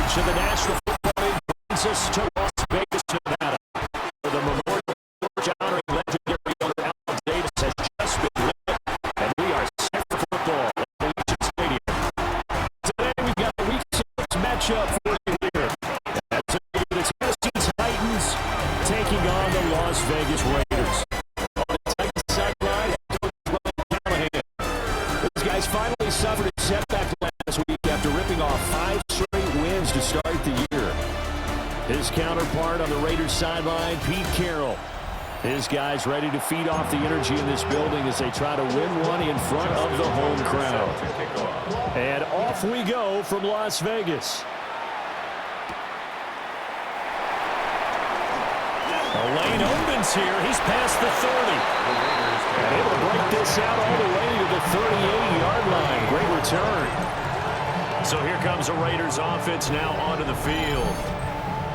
coverage of the National Football League brings us to Las Vegas, Nevada, where the Memorial Torch honoring legendary owner Al Davis has just been lit, and we are set for football at Allegiant Stadium. Today we've got a Week 6 matchup for you here. As the Tennessee Titans taking on the Las Vegas Raiders. On the Titans sideline, these guys finally suffered a setback last week after ripping off 5 straight wins to start the year. His counterpart on the Raiders sideline, Pete Carroll. His guys ready to feed off the energy in this building as they try to win one in front of the home crowd. And off we go from Las Vegas. The lane opens here. He's past the 30. And able to break this out all the way to the 38-yard line. Great return. So here comes the Raiders offense now onto the field.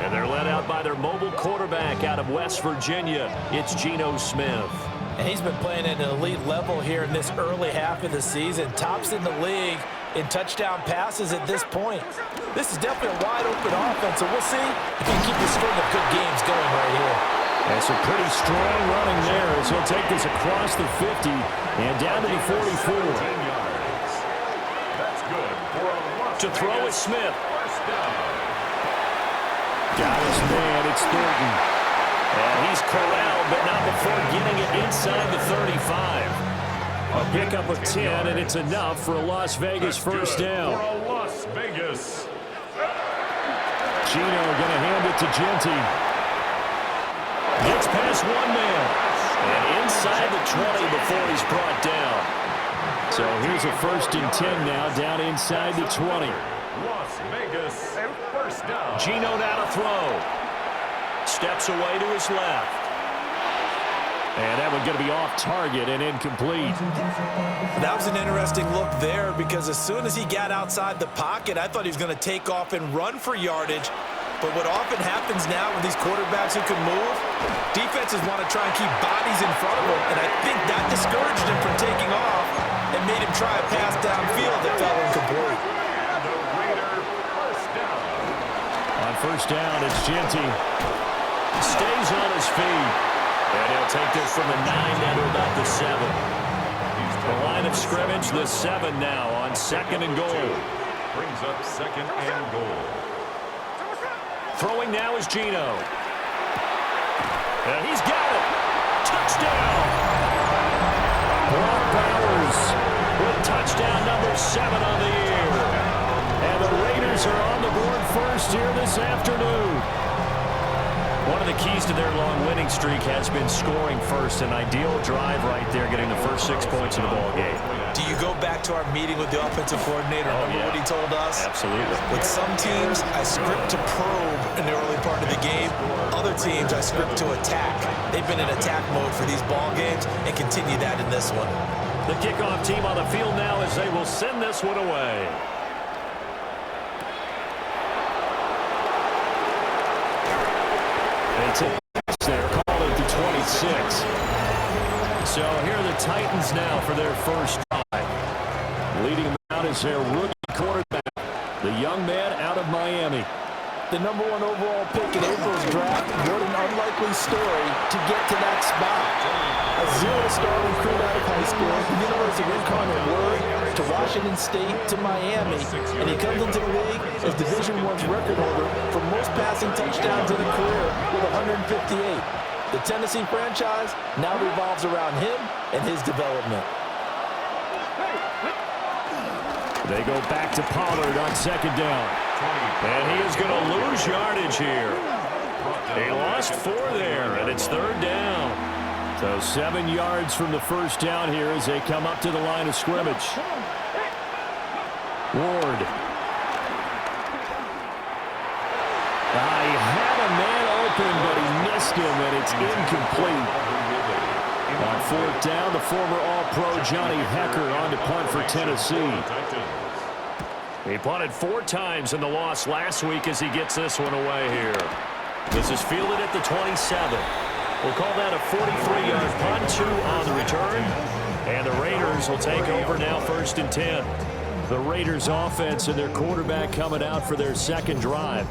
And they're led out by their mobile quarterback out of West Virginia. It's Geno Smith. And he's been playing at an elite level here in this early half of the season. Tops in the league in touchdown passes at this point. This is definitely a wide-open offense, so we'll see if he can keep the string of good games going right here. And some pretty strong running there as he'll take this across the 50 and down to the 44. That's good. To throw is Smith. Got his man, it's Thornton. And he's corralled, but not before getting it inside the 35. A pickup of 10, and it's enough for a Las Vegas first down. For a Las Vegas. Geno going to hand it to Genty. Gets past one man. And inside the 20 before he's brought down. So here's a 1st and 10 now, down inside the 20. Las Vegas, first down. Geno now to throw. Steps away to his left. And that one going to be off target and incomplete. That was an interesting look there because as soon as he got outside the pocket, I thought he was going to take off and run for yardage. But what often happens now with these quarterbacks who can move, defenses want to try and keep bodies in front of them. And I think that discouraged him from taking off and made him try a pass downfield that fell incomplete. On first down, it's Genty. Stays on his feet. And he'll take this from the 9 down to about the 7. The line of scrimmage, the 7 now on 2nd and goal. Brings up 2nd and goal. Throwing now is Geno. And he's got it. Touchdown. Brock Bowers with touchdown number 7 on the year. And the Raiders are on the board first here this afternoon. One of the keys to their long winning streak has been scoring first. An ideal drive right there, getting the first 6 points in the ball game. Do you go back to our meeting with the offensive coordinator? Remember what he told us? Absolutely. With some teams, I script to probe in the early part of the game. Other teams, I script to attack. They've been in attack mode for these ball games and continue that in this one. The kickoff team on the field now as they will send this one away. They're called at the 26. So here are the Titans now for their first drive. Leading them out is their rookie quarterback, the young man out of Miami. The number 1 overall pick in April's draft, what an unlikely story to get to that spot. A 0-star recruit out of high school, the University of Incarnate Word, to Washington State, to Miami, and he comes into the league as Division I's record holder for most passing touchdowns in a career with 158. The Tennessee franchise now revolves around him and his development. They go back to Pollard on 2nd down. And he is going to lose yardage here. He lost 4 there, and it's 3rd down. So 7 yards from the first down here as they come up to the line of scrimmage. Ward. He had a man open, but he missed him, and it's incomplete. On 4th down, the former All-Pro Johnny Hecker on to punt for Tennessee. He punted 4 times in the loss last week as he gets this one away here. This is fielded at the 27. We'll call that a 43-yard punt, 2 on the return. And the Raiders will take over now 1st and 10. The Raiders offense and their quarterback coming out for their second drive.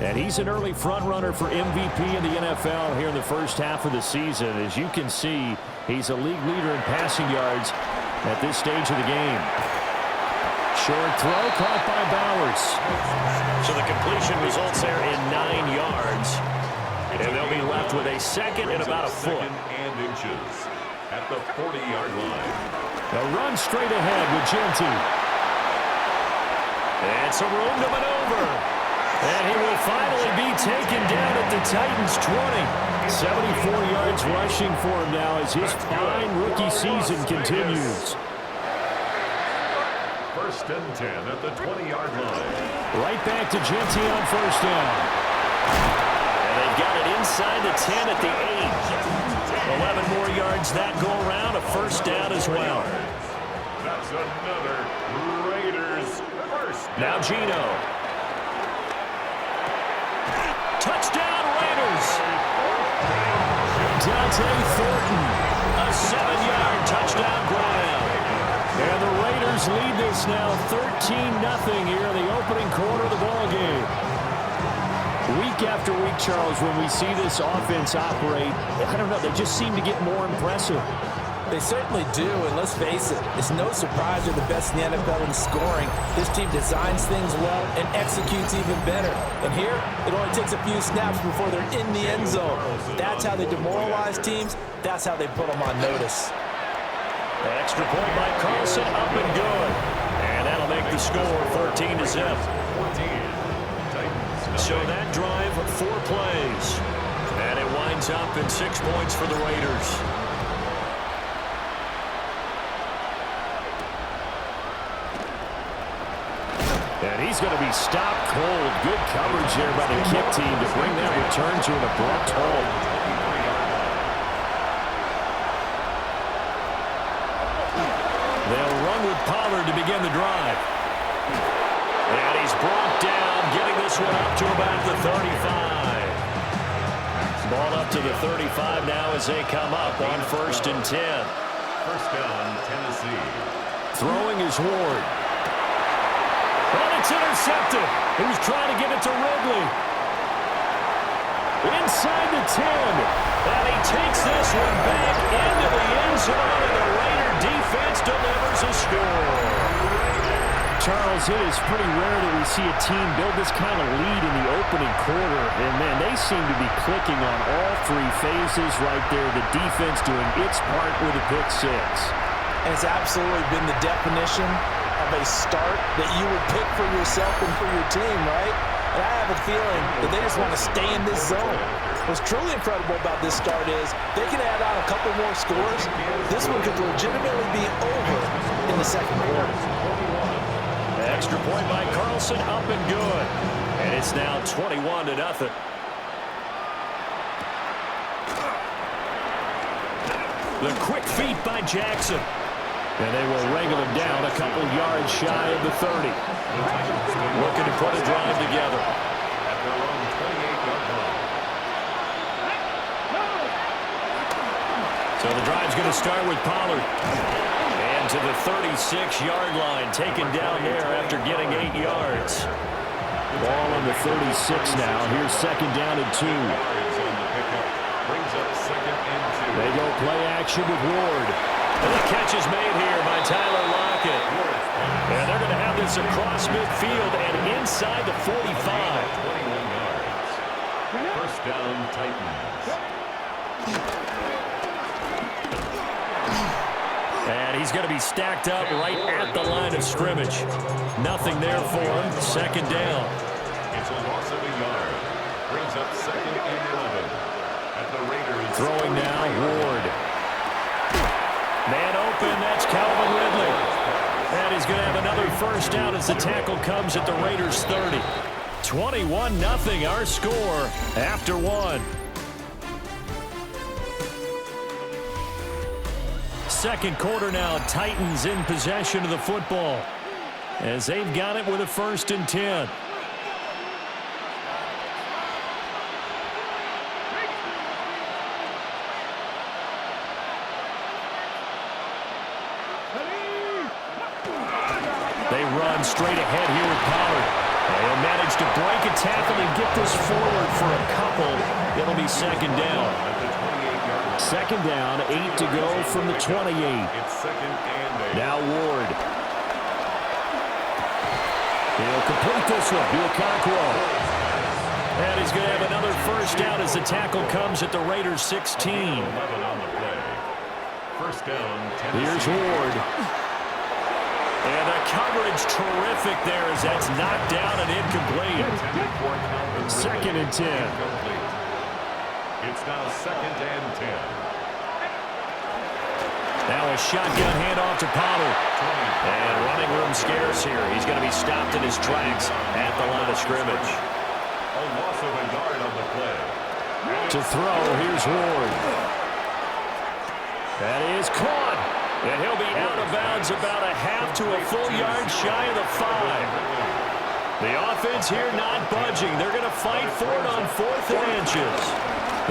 And he's an early front runner for MVP in the NFL here in the first half of the season. As you can see, he's a league leader in passing yards at this stage of the game. Short throw caught by Bowers. So the completion results there in 9 yards. And they'll be left with a second and about a foot. Second and inches at the 40-yard line. A run straight ahead with Genty. And some room to maneuver. And he will finally be taken down at the Titans 20. 74 yards rushing for him now as his fine rookie season continues. First and 10 at the 20-yard line. Right back to Genty on first down. And they've got it inside the 10 at the 8. 11 more yards that go around, a first down as well. That's another Raiders first down. Now Gino. Touchdown Raiders. Dante Thornton. A 7-yard touchdown grab. And the Raiders lead this now 13-0 here in the opening quarter of the ballgame. Week after week, Charles, when we see this offense operate, I don't know, they just seem to get more impressive. They certainly do, and let's face it, it's no surprise they're the best in the NFL in scoring. This team designs things well and executes even better. And here, it only takes a few snaps before they're in the end zone. That's how they demoralize teams. That's how they put them on notice. An extra point by Carlson, up and good. And that'll make the score 14-0. So that drive, 4 plays. And it winds up in 6 points for the Raiders. And he's going to be stopped cold. Good coverage there by the kick team to bring that return to an abrupt halt. They'll run with Pollard to begin the drive. And he's brought down, getting this one up to about the 35. Ball up to the 35 now as they come up on first and 10. First down, Tennessee. Throwing is Ward. And it's intercepted. He was trying to get it to Ridley. Inside the 10. And he takes this one back into the end zone, and the Raider defense delivers a score. Charles, it is pretty rare that we see a team build this kind of lead in the opening quarter. And, man, they seem to be clicking on all 3 phases right there. The defense doing its part with a pick 6. And it's absolutely been the definition of a start that you would pick for yourself and for your team, right? And I have a feeling that they just want to stay in this zone. What's truly incredible about this start is they can add on a couple more scores. This one could legitimately be over in the second quarter. Extra point by Carlson, up and good. And it's now 21-0. The quick feet by Jackson. And they will wrangle him down a couple yards shy of the 30. Looking to put a drive together. At their own 28-yard line. So the drive's going to start with Pollard. And to the 36-yard line, taken down there after getting 8 yards. Ball on the 36 now. Here's second down and 2. Brings up second and 2. They go play action with Ward. And the catch is made here by Tyler Lockett. And they're going to have this across midfield and inside the 45. 21 yards. First down, Titans. And he's going to be stacked up right at the line of scrimmage. Nothing there for him. Second down. It's a loss of a yard. Brings up second and 11. At the Raiders. Throwing now, Ward. Man open, that's Calvin Ridley. And he's going to have another first down as the tackle comes at the Raiders' 30. 21-0 our score after 1. Second quarter now, Titans in possession of the football as they've got it with a first and 10. They run straight ahead here with Pollard. They'll manage to break a tackle and get this forward for a couple. It'll be second down. Second down, 8 to go from the 28. It's second and 8. Now Ward. He'll complete this one. Bielconquo. And he's going to have another first down as the tackle comes at the Raiders' 16. 11 on the play. First down, Tennessee. Here's Ward. And the coverage terrific there as that's knocked down and incomplete. Second and 10. It's now second and 10. Now a shotgun handoff to Pollard. And running room scarce here. He's going to be stopped in his tracks at the line of scrimmage. A loss of a yard on the play. To throw, here's Ward. That is caught. And he'll be out of bounds about a half to a full yard shy of the 5. The offense here not budging. They're going to fight for it on 4th and inches.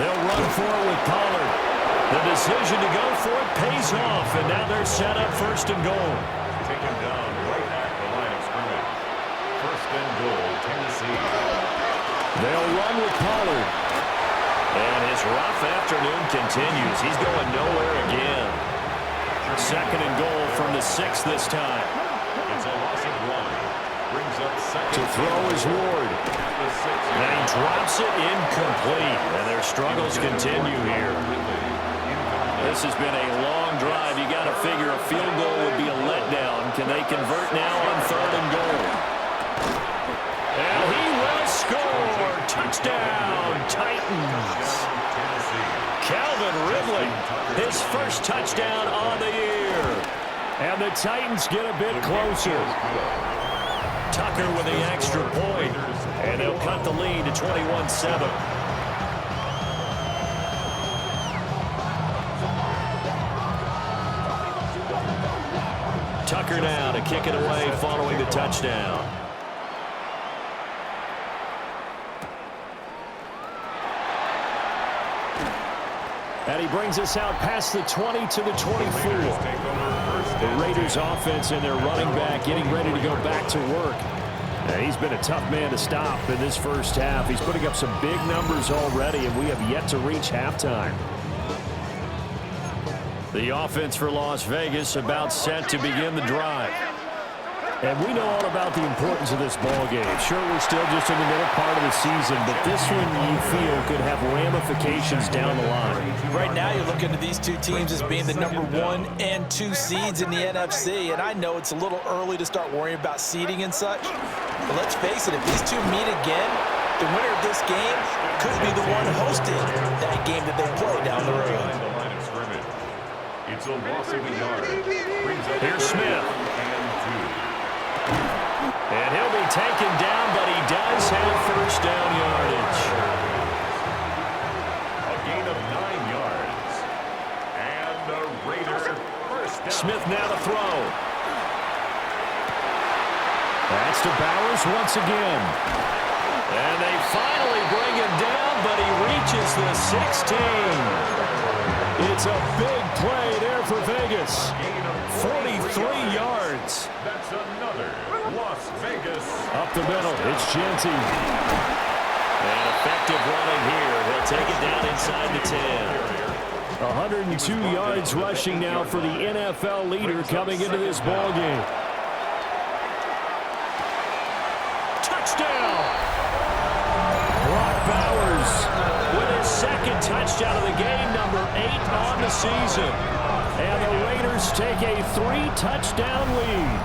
They'll run for it with Pollard. The decision to go for it pays off, and now they're set up 1st and goal. Taken down right at the line of scrimmage. 1st and goal, Tennessee. They'll run with Pollard. And his rough afternoon continues. He's going nowhere again. Second and goal from the 6 this time. It's a loss of 1. Brings up second. To throw is Ward. And he drops it incomplete. And their struggles continue here. This has been a long drive. You got to figure a field goal would be a letdown. Can they convert now on 3rd and goal? And he will score. Touchdown, Titans. Calvin Ridley, his first touchdown on the year. And the Titans get a bit closer. Tucker with the extra point. And they'll cut the lead to 21-7. Tucker now to kick it away following the touchdown. And he brings us out past the 20 to the 24. The Raiders offense and their running back getting ready to go back to work. And he's been a tough man to stop in this first half. He's putting up some big numbers already, and we have yet to reach halftime. The offense for Las Vegas about set to begin the drive. And we know all about the importance of this ball game. Sure, we're still just in the middle part of the season, but this one you feel could have ramifications down the line. Right now, you're looking at these two teams as being the number 1 and 2 seeds in the NFC, and I know it's a little early to start worrying about seeding and such, but let's face it, if these two meet again, the winner of this game could be the one hosting that game that they play down the road. It's a loss of a yard. Here's Smith. And he'll be taken down, but he does have first down yardage. A gain of 9 yards. And the Raiders first down. Smith now to throw. That's to Bowers once again. And they finally bring him down, but he reaches the 16. It's a big play there for Vegas. 43 yards. That's another Las Vegas. Up the middle, it's Genty. And effective running here. He'll take it down inside the 10. 102 yards rushing now for the NFL leader coming into this ball game. Touchdown! Brock Bowers with his second touchdown of the game, number 8 on the season. And the Raiders take a 3-touchdown lead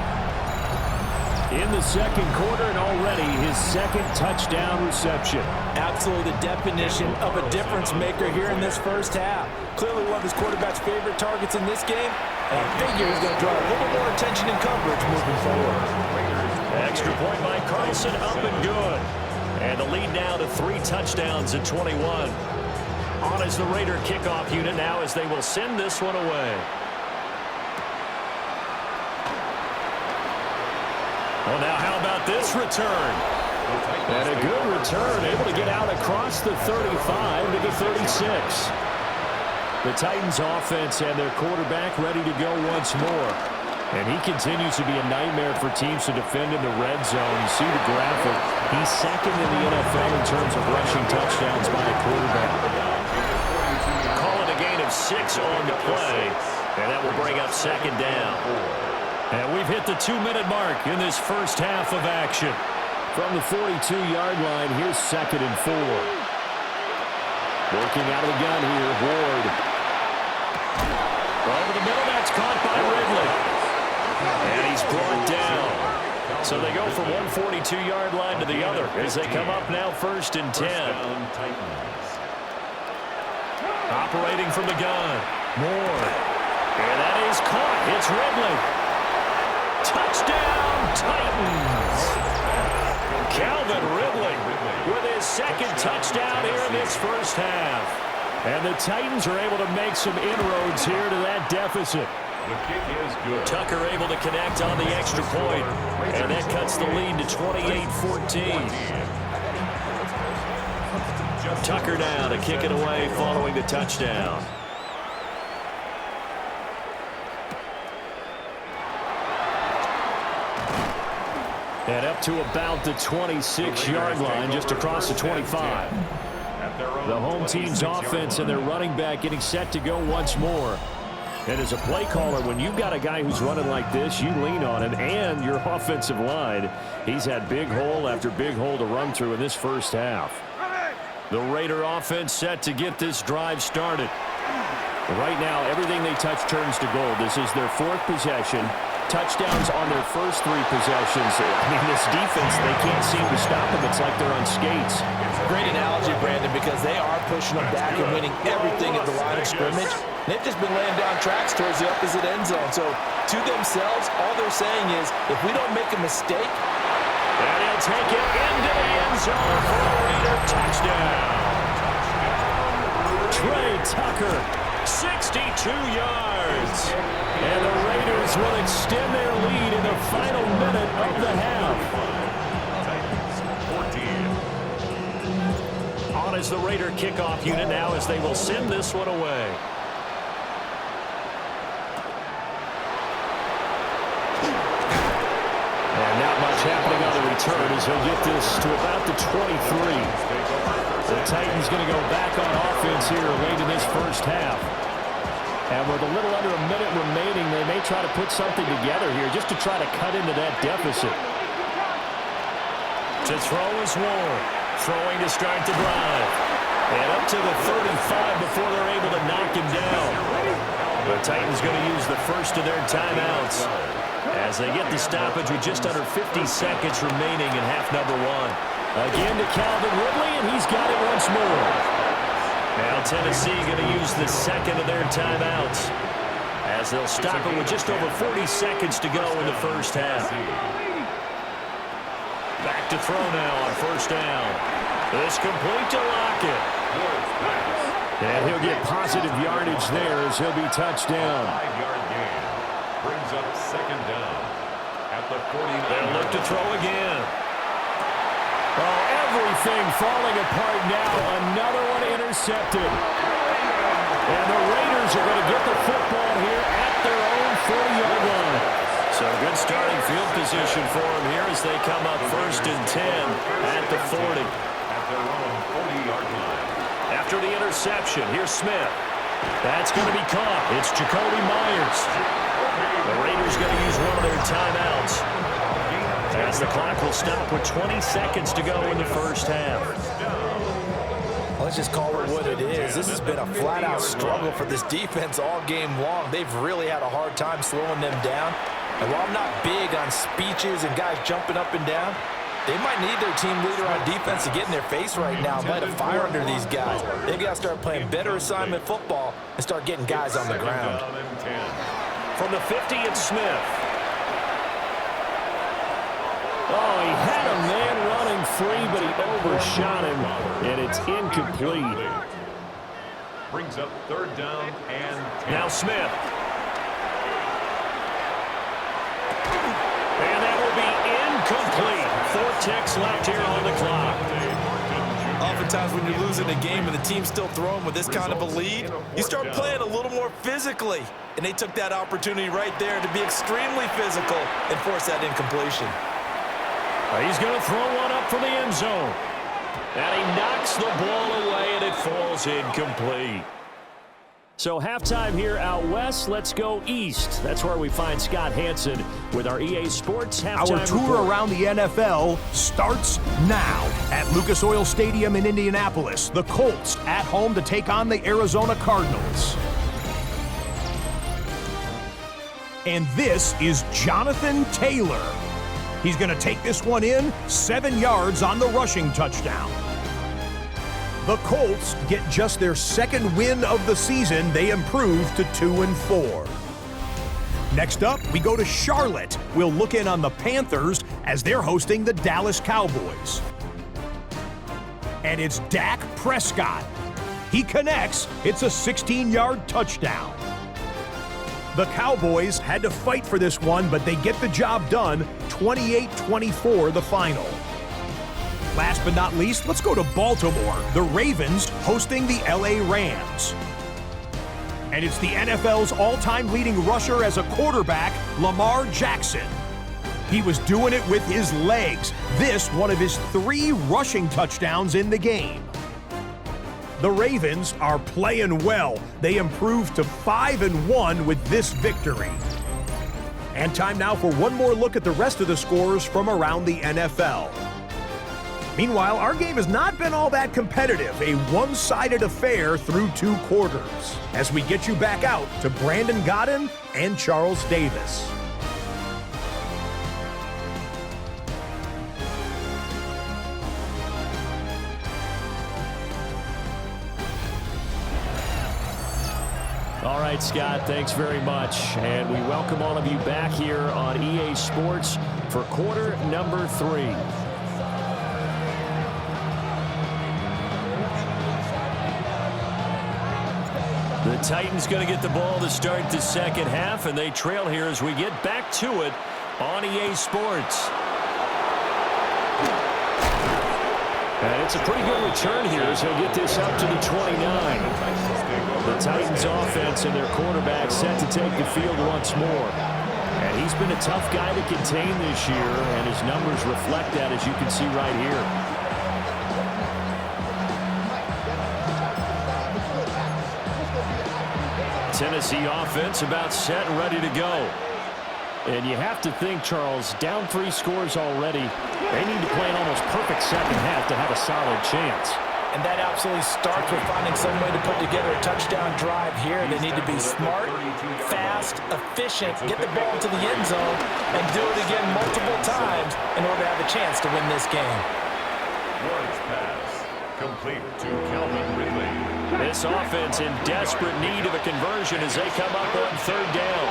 in the second quarter, and already his second touchdown reception. Absolutely the definition of a difference maker here in this first half. Clearly one of his quarterback's favorite targets in this game, and I figure he's going to draw a little more attention and coverage moving forward. Extra point by Carlson, up and good. And the lead now to 3 touchdowns at 21. On as the Raider kickoff unit now as they will send this one away. Well, now how about this return? And a good return, able to get out across the 35 to the 36. The Titans offense and their quarterback ready to go once more. And he continues to be a nightmare for teams to defend in the red zone. You see the graphic. He's second in the NFL in terms of rushing touchdowns by a quarterback. Call it a gain of 6 on the play, and that will bring up second down. And we've hit the 2-minute mark in this first half of action. From the 42-yard line, here's 2nd and 4. Working out of the gun here, Ward. Over the middle, that's caught by Ridley. And he's brought down. So they go from one 42-yard line to the other as they come up now 1st and 10. Operating from the gun. Moore. And that is caught. It's Ridley. Touchdown, Titans. Calvin Ridley with his 2nd touchdown here in this first half. And the Titans are able to make some inroads here to that deficit. The kick is good. Tucker able to connect on the extra point, and that cuts the lead to 28-14. Tucker now to kick it away following the touchdown. And up to about the 26-yard line, just across the 25. The home team's offense and their running back getting set to go once more. And as a play caller, when you've got a guy who's running like this, you lean on him and your offensive line. He's had big hole after big hole to run through in this first half. The Raider offense set to get this drive started. Right now, everything they touch turns to gold. This is their 4th possession. Touchdowns on their first 3 possessions. I mean, this defense, they can't seem to stop them. It's like they're on skates. Great analogy, Brandon, because they are pushing them back and winning everything at the line of scrimmage. They've just been laying down tracks towards the opposite end zone. So, to themselves, all they're saying is, if we don't make a mistake, and he'll take it into the end zone for a Raider touchdown. Trey Tucker, 62 yards. And the Raiders will extend their lead in the final minute of the half. 14. On is the Raider kickoff unit now as they will send this one away. And not much happening on the return as he'll get this to about the 23. The Titans going to go back on offense here late in this first half. And with a little under a minute remaining, they may try to put something together here just to try to cut into that deficit. To throw is Ward. Throwing to start the drive. And up to the 35 before they're able to knock him down. The Titans going to use the first of their timeouts as they get the stoppage with just under 50 seconds remaining in half number 1. Again to Calvin Ridley, and he's got it once more. Now Tennessee going to use the second of their timeouts as they'll stop it with just over 40 seconds to go in the first half. Back to throw now on first down. This complete to Lockett. And he'll get positive yardage there as he'll be touched down. 5-yard gain. Brings up second down at the 49. They'll look to throw again. Oh, everything falling apart now. Another one intercepted. And the Raiders are going to get the football here at their own 40-yard line. So good starting field position for them here as they come up 1st and 10 at the 40. At their own 40-yard line. After the interception, here's Smith. That's going to be caught. It's Jacoby Myers. The Raiders going to use one of their timeouts as the clock will stop with 20 seconds to go in the first half. let's just call it what it is. This has been a flat-out struggle for this defense all game long. They've really had a hard time slowing them down. And while I'm not big on speeches and guys jumping up and down, they might need their team leader on defense to get in their face right now, light a fire under these guys. They've got to start playing better assignment football and start getting guys on the ground. From the 50, it's Smith. Oh, he had a man running free, but he overshot him, and it's incomplete. Brings up third down and 10. Now Smith. And that will be incomplete. 4 ticks left here on the clock. Oh, oftentimes when you're losing a game and the team's still throwing with this kind of a lead, you start playing a little more physically. And they took that opportunity right there to be extremely physical and force that incompletion. He's going to throw one up for the end zone. And he knocks the ball away, and it falls incomplete. So halftime here out west, let's go east. That's where we find Scott Hansen with our EA Sports halftime Our tour report. around the NFL starts now at Lucas Oil Stadium in Indianapolis. The Colts at home to take on the Arizona Cardinals. And this is Jonathan Taylor. He's going to take this one in, 7 yards on the rushing touchdown. The Colts get just their second win of the season. They improve to 2-4. Next up, we go to Charlotte. We'll look in on the Panthers as they're hosting the Dallas Cowboys. And it's Dak Prescott. He connects. It's a 16-yard touchdown. The Cowboys had to fight for this one, but they get the job done. 28-24 the final. Last but not least, let's go to Baltimore. The Ravens hosting the LA Rams. And it's the NFL's all-time leading rusher as a quarterback, Lamar Jackson. He was doing it with his legs. This one of his 3 rushing touchdowns in the game. The Ravens are playing well. They improved to 5-1 with this victory. And time now for one more look at the rest of the scores from around the NFL. Meanwhile, our game has not been all that competitive, a one-sided affair through 2 quarters, as we get you back out to Brandon Godden and Charles Davis. All right, Scott, thanks very much. And we welcome all of you back here on EA Sports for quarter number 3. The Titans going to get the ball to start the second half, and they trail here as we get back to it on EA Sports. And it's a pretty good return here as he'll get this up to the 29. The Titans offense and their quarterback set to take the field once more. And he's been a tough guy to contain this year, and his numbers reflect that, as you can see right here. Tennessee offense about set and ready to go. And you have to think, Charles, down 3 scores already. They need to play an almost perfect second half to have a solid chance. And that absolutely starts with finding some way to put together a touchdown drive here. They need to be smart, fast, efficient, get the ball to the end zone, and do it again multiple times in order to have a chance to win this game. Lawrence pass complete to Calvin Ridley. This offense in desperate need of a conversion as they come up on 3rd down.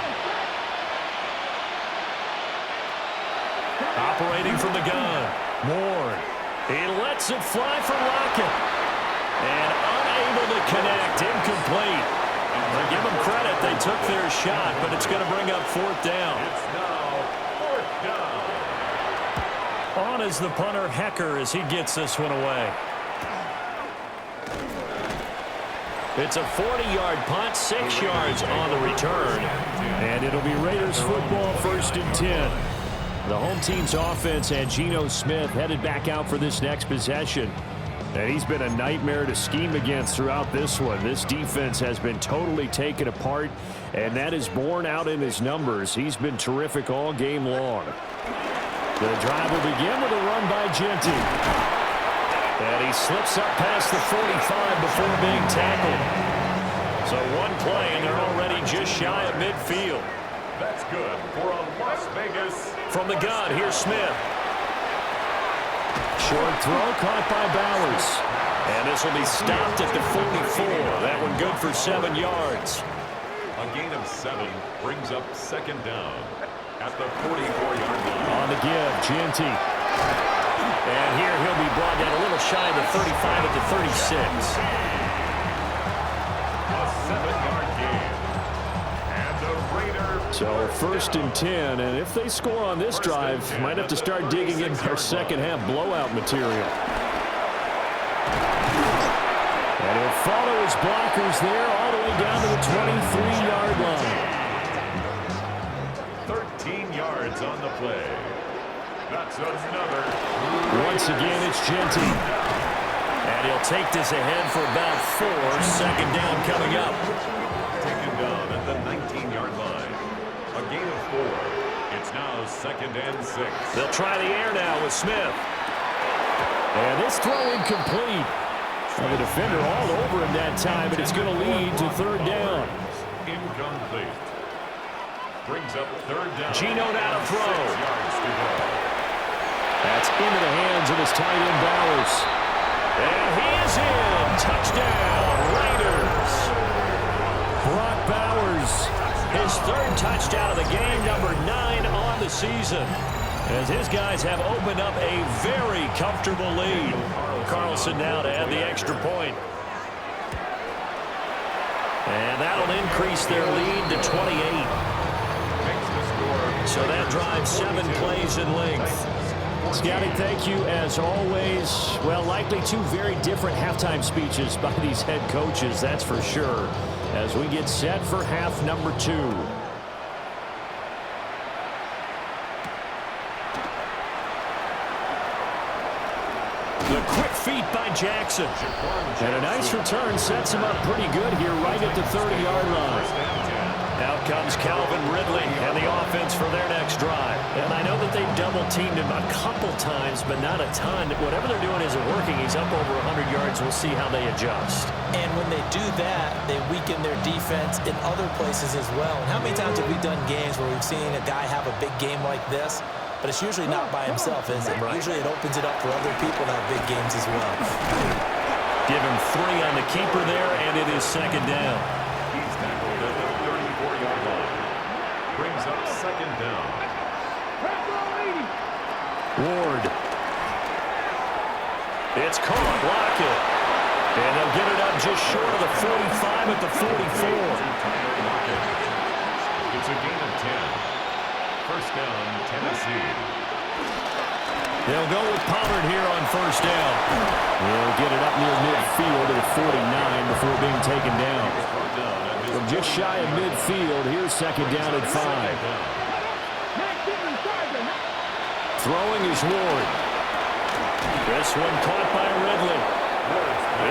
Operating from the gun, Moore. He lets it fly for Lockett. And unable to connect, incomplete. But give them credit, they took their shot, but it's going to bring up 4th down. It's now 4th down. On is the punter, Hecker, as he gets this one away. It's a 40-yard punt, 6 yards on the return. And it'll be Raiders football, 1st and 10. The home team's offense and Geno Smith headed back out for this next possession. And he's been a nightmare to scheme against throughout this one. This defense has been totally taken apart, and that is borne out in his numbers. He's been terrific all game long. The drive will begin with a run by Genty. And he slips up past the 45 before being tackled. So one play, and they're already just shy of midfield. That's good for a Las Vegas. From the gun, here's Smith. Short throw caught by Bowers. And this will be stopped at the 44. That one good for 7 yards. A gain of 7 brings up 2nd down at the 44-yard line. On the give, Genty. And here he'll be brought down a little shy of the 35 at the 36. A 7-yard gain. And the Raiders. So 1st and 10, and if they score on this drive, might have to start digging in their second half blowout material. And he'll follow his blockers there all the way down to the 23-yard line. 13 yards on the play. That's another. Once again, it's Genty. And he'll take this ahead for about 4. Second down coming up. Taken down at the 19-yard line. A gain of 4. It's now 2nd and 6. They'll try the air now with Smith. And this throw incomplete. Well, the defender all over him that time, but it's going to lead to 3rd down. Incomplete. Brings up 3rd down. Gino now to throw. 6 yards to go. That's into the hands of his tight end, Bowers. And he is in. Touchdown, Raiders. Brock Bowers, his 3rd touchdown of the game, number 9 on the season, as his guys have opened up a very comfortable lead. Carlson now to add the extra point. And that'll increase their lead to 28. So that drives 7 plays in length. Scotty, thank you as always. Well, likely 2 very different halftime speeches by these head coaches, that's for sure, as we get set for half number 2. The quick feet by Jackson. And a nice return sets him up pretty good here right at the 30-yard line. Out comes Calvin Ridley and the offense for their next drive. And I know that they've double-teamed him a couple times, but not a ton. Whatever they're doing isn't working. He's up over 100 yards. We'll see how they adjust. And when they do that, they weaken their defense in other places as well. And how many times have we done games where we've seen a guy have a big game like this, but it's usually not by himself, is it? Right. Usually it opens it up for other people to have big games as well. Give him 3 on the keeper there, and it is 2nd down. He's tackled at the 34-yard line. Brings up 2nd down. Ward. It's caught. Lockett. And they'll get it up just short of the 45 at the 44. It's a gain of 10. 1st down, Tennessee. They'll go with Pollard here on 1st down. They'll get it up near midfield to the 49 before being taken down. From just shy of midfield, here's 2nd down at 5. Throwing is Ward. This one caught by Ridley.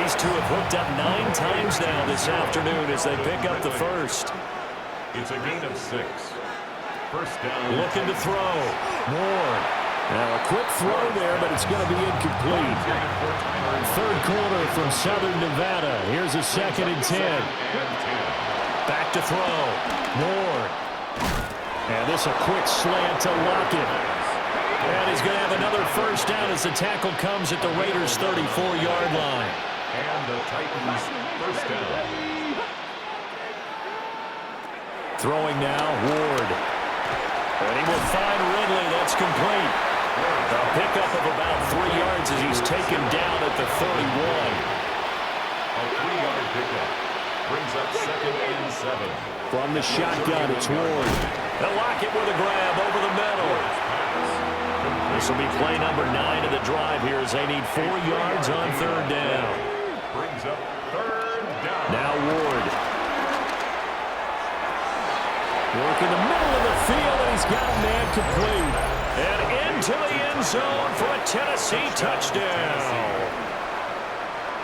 These 2 have hooked up 9 times now this afternoon as they pick up the 1st. It's a gain of 6. 1st down. Looking to throw. Ward. Now a quick throw there, but it's going to be incomplete. 3rd quarter from Southern Nevada. Here's a 2nd and 10. Back to throw. Ward. And this a quick slant to Lockett. And he's going to have another 1st down as the tackle comes at the Raiders' 34-yard line. And the Titans' 1st down. Throwing now, Ward. And he will find Ridley. That's complete. A pickup of about 3 yards as he's taken down at the 31. A 3-yard pickup. Brings up 2nd and 7. From the shotgun, it's Ward. They'll lock it with a grab over the middle. This will be play number 9 of the drive here as they need 4 yards on 3rd down. Brings up 3rd down. Now Ward. Work in the middle of the field, and he's got a man complete. And into the end zone for a Tennessee touchdown.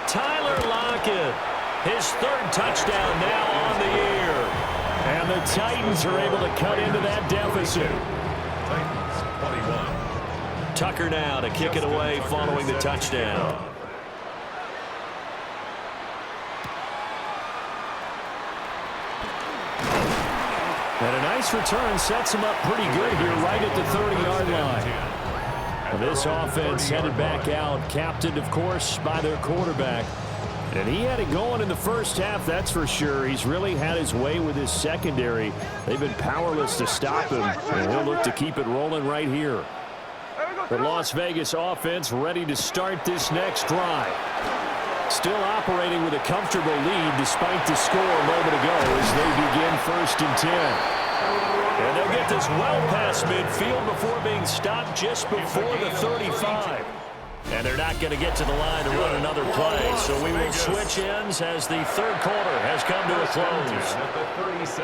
Tyler Lockett, his 3rd touchdown now on the year. And the Titans are able to cut into that deficit. Titans 21. Tucker now to kick it away following the touchdown. And a nice return sets him up pretty good here right at the 30-yard line. And this offense headed back out, captained, of course, by their quarterback. And he had it going in the first half, that's for sure. He's really had his way with his secondary. They've been powerless to stop him, and he'll look to keep it rolling right here. The Las Vegas offense ready to start this next drive. Still operating with a comfortable lead despite the score a moment ago as they begin 1st and 10. And they'll get this well past midfield before being stopped just before the 35. And they're not going to get to the line to run another play. So we will switch ends as the third quarter has come to a close.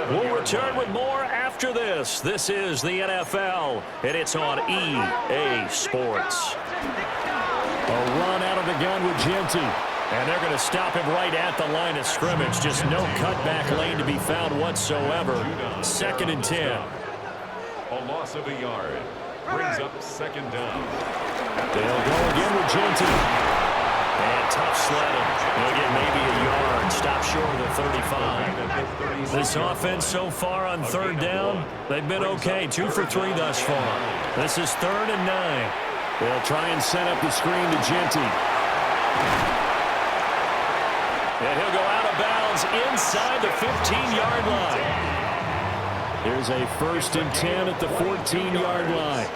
We'll return with more after this. This is the NFL, and it's on EA Sports. A run out of the gun with Genty. And they're going to stop him right at the line of scrimmage. Just no cutback lane to be found whatsoever. 2nd and 10. A loss of a yard. Brings up 2nd down. They'll go again with Genty. And tough sledding. They'll get maybe a yard. Stop short of the 35. This offense so far on 3rd down, they've been okay. 2 for 3 thus far. This is 3rd and 9. They'll try and set up the screen to Genty. And he'll go out of bounds inside the 15-yard line. Here's a 1st and 10 at the 14-yard line.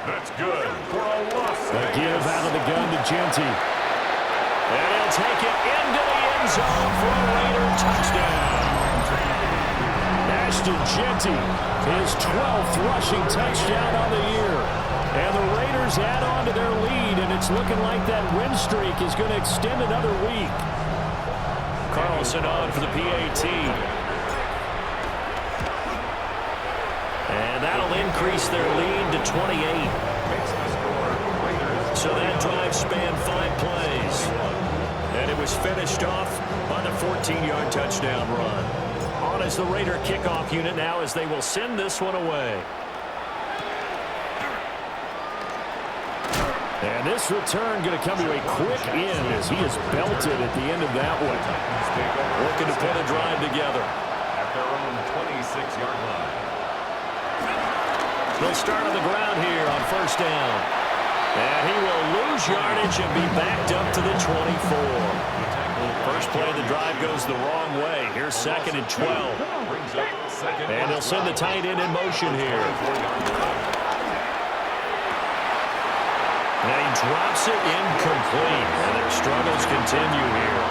That's good for a loss. A give out of the gun to Genty. And he'll take it into the end zone for a Raider touchdown. Ashton Genty, his 12th rushing touchdown on the year. And the Raiders add on to their lead, and it's looking like that win streak is going to extend another week. Carlson on for the PAT. And that'll increase their lead to 28. So that drive spanned 5 plays. And it was finished off by the 14-yard touchdown run. On as the Raider kickoff unit now as they will send this one away. And this return going to come to a quick end as he is belted at the end of that one. Looking to put a drive together. At their own 26-yard line. They'll start on the ground here on 1st down. And he will lose yardage and be backed up to the 24. First play of the drive goes the wrong way. Here's 2nd and 12. And they'll send the tight end in motion here. And he drops it incomplete. And their struggles continue here.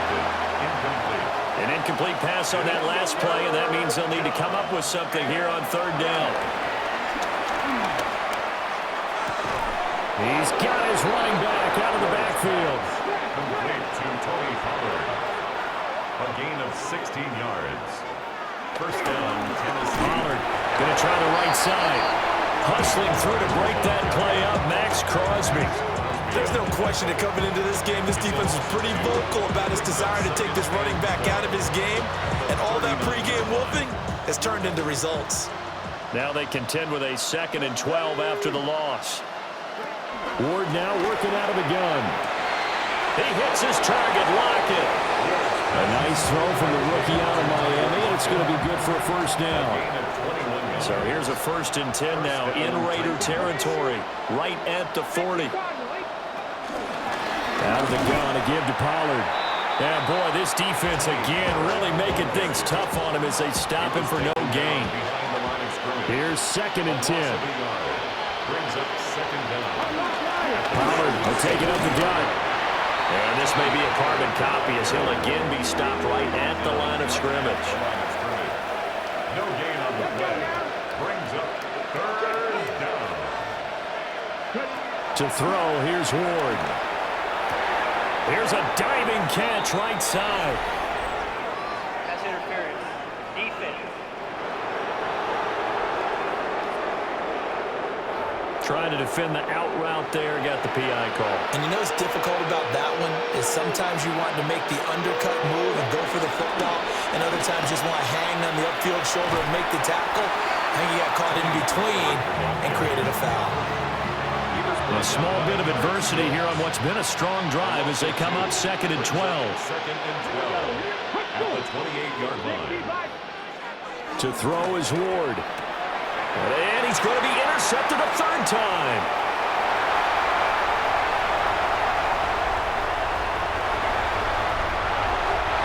An incomplete pass on that last play, and that means they'll need to come up with something here on 3rd down. He's got his running back out of the backfield. Complete to Tony Pollard. A gain of 16 yards. 1st down, Tennessee. Pollard going to try the right side. Hustling through to break that play up, Max Crosby. There's no question that coming into this game, this defense is pretty vocal about its desire to take this running back out of his game. And all that pregame whooping has turned into results. Now they contend with a 2nd and 12 after the loss. Ward now working out of the gun. He hits his target, Lockett. A nice throw from the rookie out of Miami, and it's going to be good for a 1st down. So here's a 1st and 10 now in Raider territory, right at the 40. Out of the gun, a give to Pollard. And boy, this defense again really making things tough on him as they stop him for no gain. Here's 2nd and 10. Brings up 2nd down. Pollard will take it up the gut. And this may be a carbon copy as he'll again be stopped right at the line of scrimmage. No gain on the play. Brings up 3rd down. To throw, here's Ward. Here's a diving catch right side. That's interference. Defense. Trying to defend the out route there, got the PI call. And you know what's difficult about that one is sometimes you want to make the undercut move and go for the football, and other times you just want to hang on the upfield shoulder and make the tackle. I think he got caught in between and created a foul. A small bit of adversity here on what's been a strong drive as they come up 2nd and 12. 2nd and 12 at the 28-yard line. To throw is Ward. And he's going to be intercepted a 3rd time.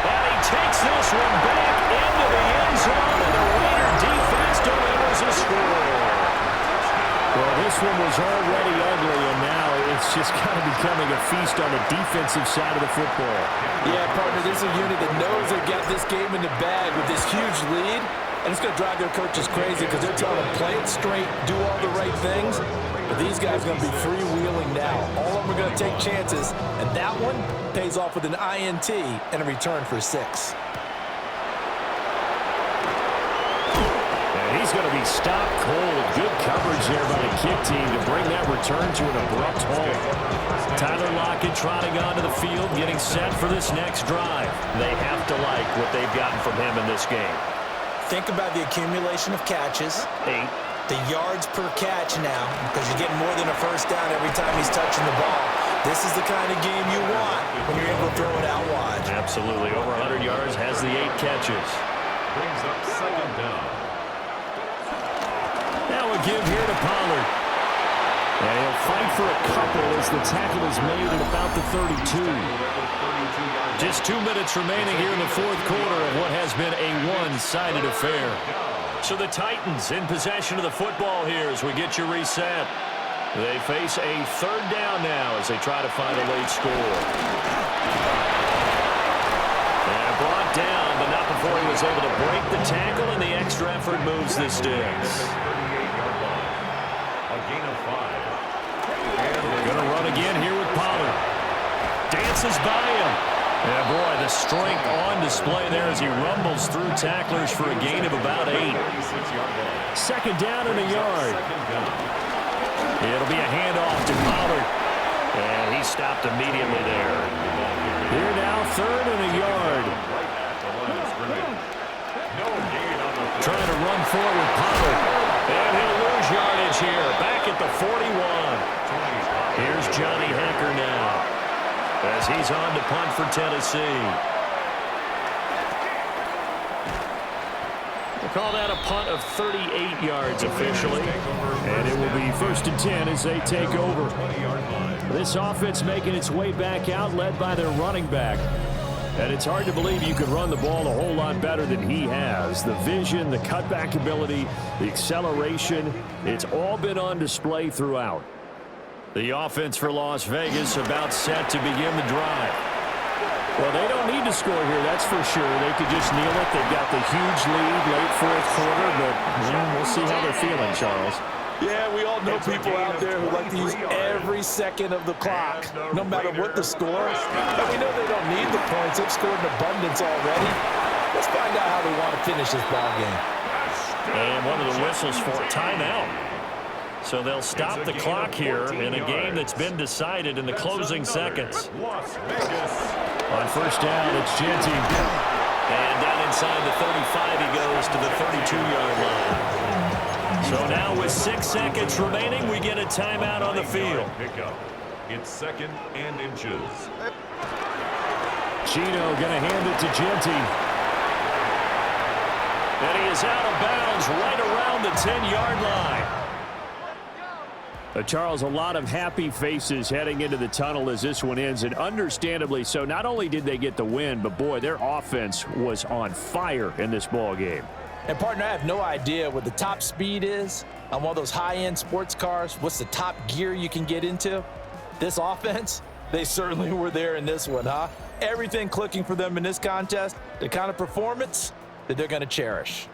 And he takes this one back into the end zone, and the Raider defense delivers a score. Well, this one was already ugly, and now it's just kind of becoming a feast on the defensive side of the football. Yeah, partner, this is a unit that knows they've got this game in the bag with this huge lead. And it's going to drive their coaches crazy because they're telling them, play it straight, do all the right things. But these guys are going to be freewheeling now. All of them are going to take chances, and that one pays off with an INT and a return for 6. And he's going to be stopped cold. Good coverage there by the kick team to bring that return to an abrupt halt. Tyler Lockett trotting onto the field, getting set for this next drive. They have to like what they've gotten from him in this game. Think about the accumulation of catches. 8. The yards per catch now, because you're getting more than a first down every time he's touching the ball. This is the kind of game you want when you're able to throw it out wide. Absolutely. Over 100 yards, has the 8 catches. Brings up second down. Now a give here to Pollard. And he'll fight for a couple as the tackle is made at about the 32. Just 2 minutes remaining here in the fourth quarter of what has been a one-sided affair. So the Titans in possession of the football here as we get you reset. They face a third down now as they try to find a late score. And brought down, but not before he was able to break the tackle, and the extra effort moves the sticks. A gain of 5. Going to run again here with Pollard. Dances by him. Yeah, boy, the strength on display there as he rumbles through tacklers for a gain of about 8. Second down and a yard. It'll be a handoff to Pollard. And he stopped immediately there. Here now, third and a yard. Trying to run forward with Pollard. And he'll lose yardage here. Back at the 41. Here's Johnny Hecker now as he's on to punt for Tennessee. We'll call that a punt of 38 yards officially. And it will be 1st and 10 as they take over. This offense making its way back out, led by their running back. And it's hard to believe you could run the ball a whole lot better than he has. The vision, the cutback ability, the acceleration, it's all been on display throughout. The offense for Las Vegas about set to begin the drive. Well, they don't need to score here, that's for sure. They could just kneel it. They've got the huge lead late fourth quarter, but we'll see how they're feeling, Charles. Yeah, we all know people out there who like to use every second of the clock, no matter what the score. And we know they don't need the points. They've scored in abundance already. Let's find out how they want to finish this ball game. And one of the whistles for a timeout. So they'll stop the clock here in a game that's been decided in the closing seconds. On first down, it's Genty. And down inside the 35, he goes to the 32-yard line. So now with 6 seconds remaining, we get a timeout on the field. It's 2nd and inches. Chino going to hand it to Genty. And he is out of bounds right around the 10-yard line. Charles, a lot of happy faces heading into the tunnel as this one ends, and understandably so. Not only did they get the win, but boy, their offense was on fire in this ball game. And partner, I have no idea what the top speed is on one of those high-end sports cars. What's the top gear you can get into? This offense, they certainly were there in this one, huh? Everything clicking for them in this contest, the kind of performance that they're going to cherish.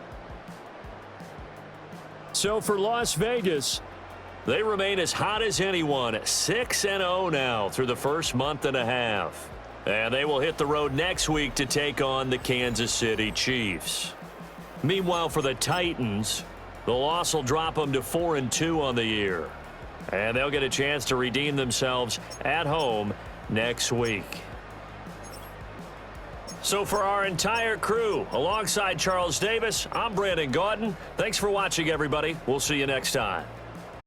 So for Las Vegas, they remain as hot as anyone, 6-0 now through the first month and a half. And they will hit the road next week to take on the Kansas City Chiefs. Meanwhile, for the Titans, the loss will drop them to 4-2 on the year. And they'll get a chance to redeem themselves at home next week. So for our entire crew, alongside Charles Davis, I'm Brandon Gaudin. Thanks for watching, everybody. We'll see you next time.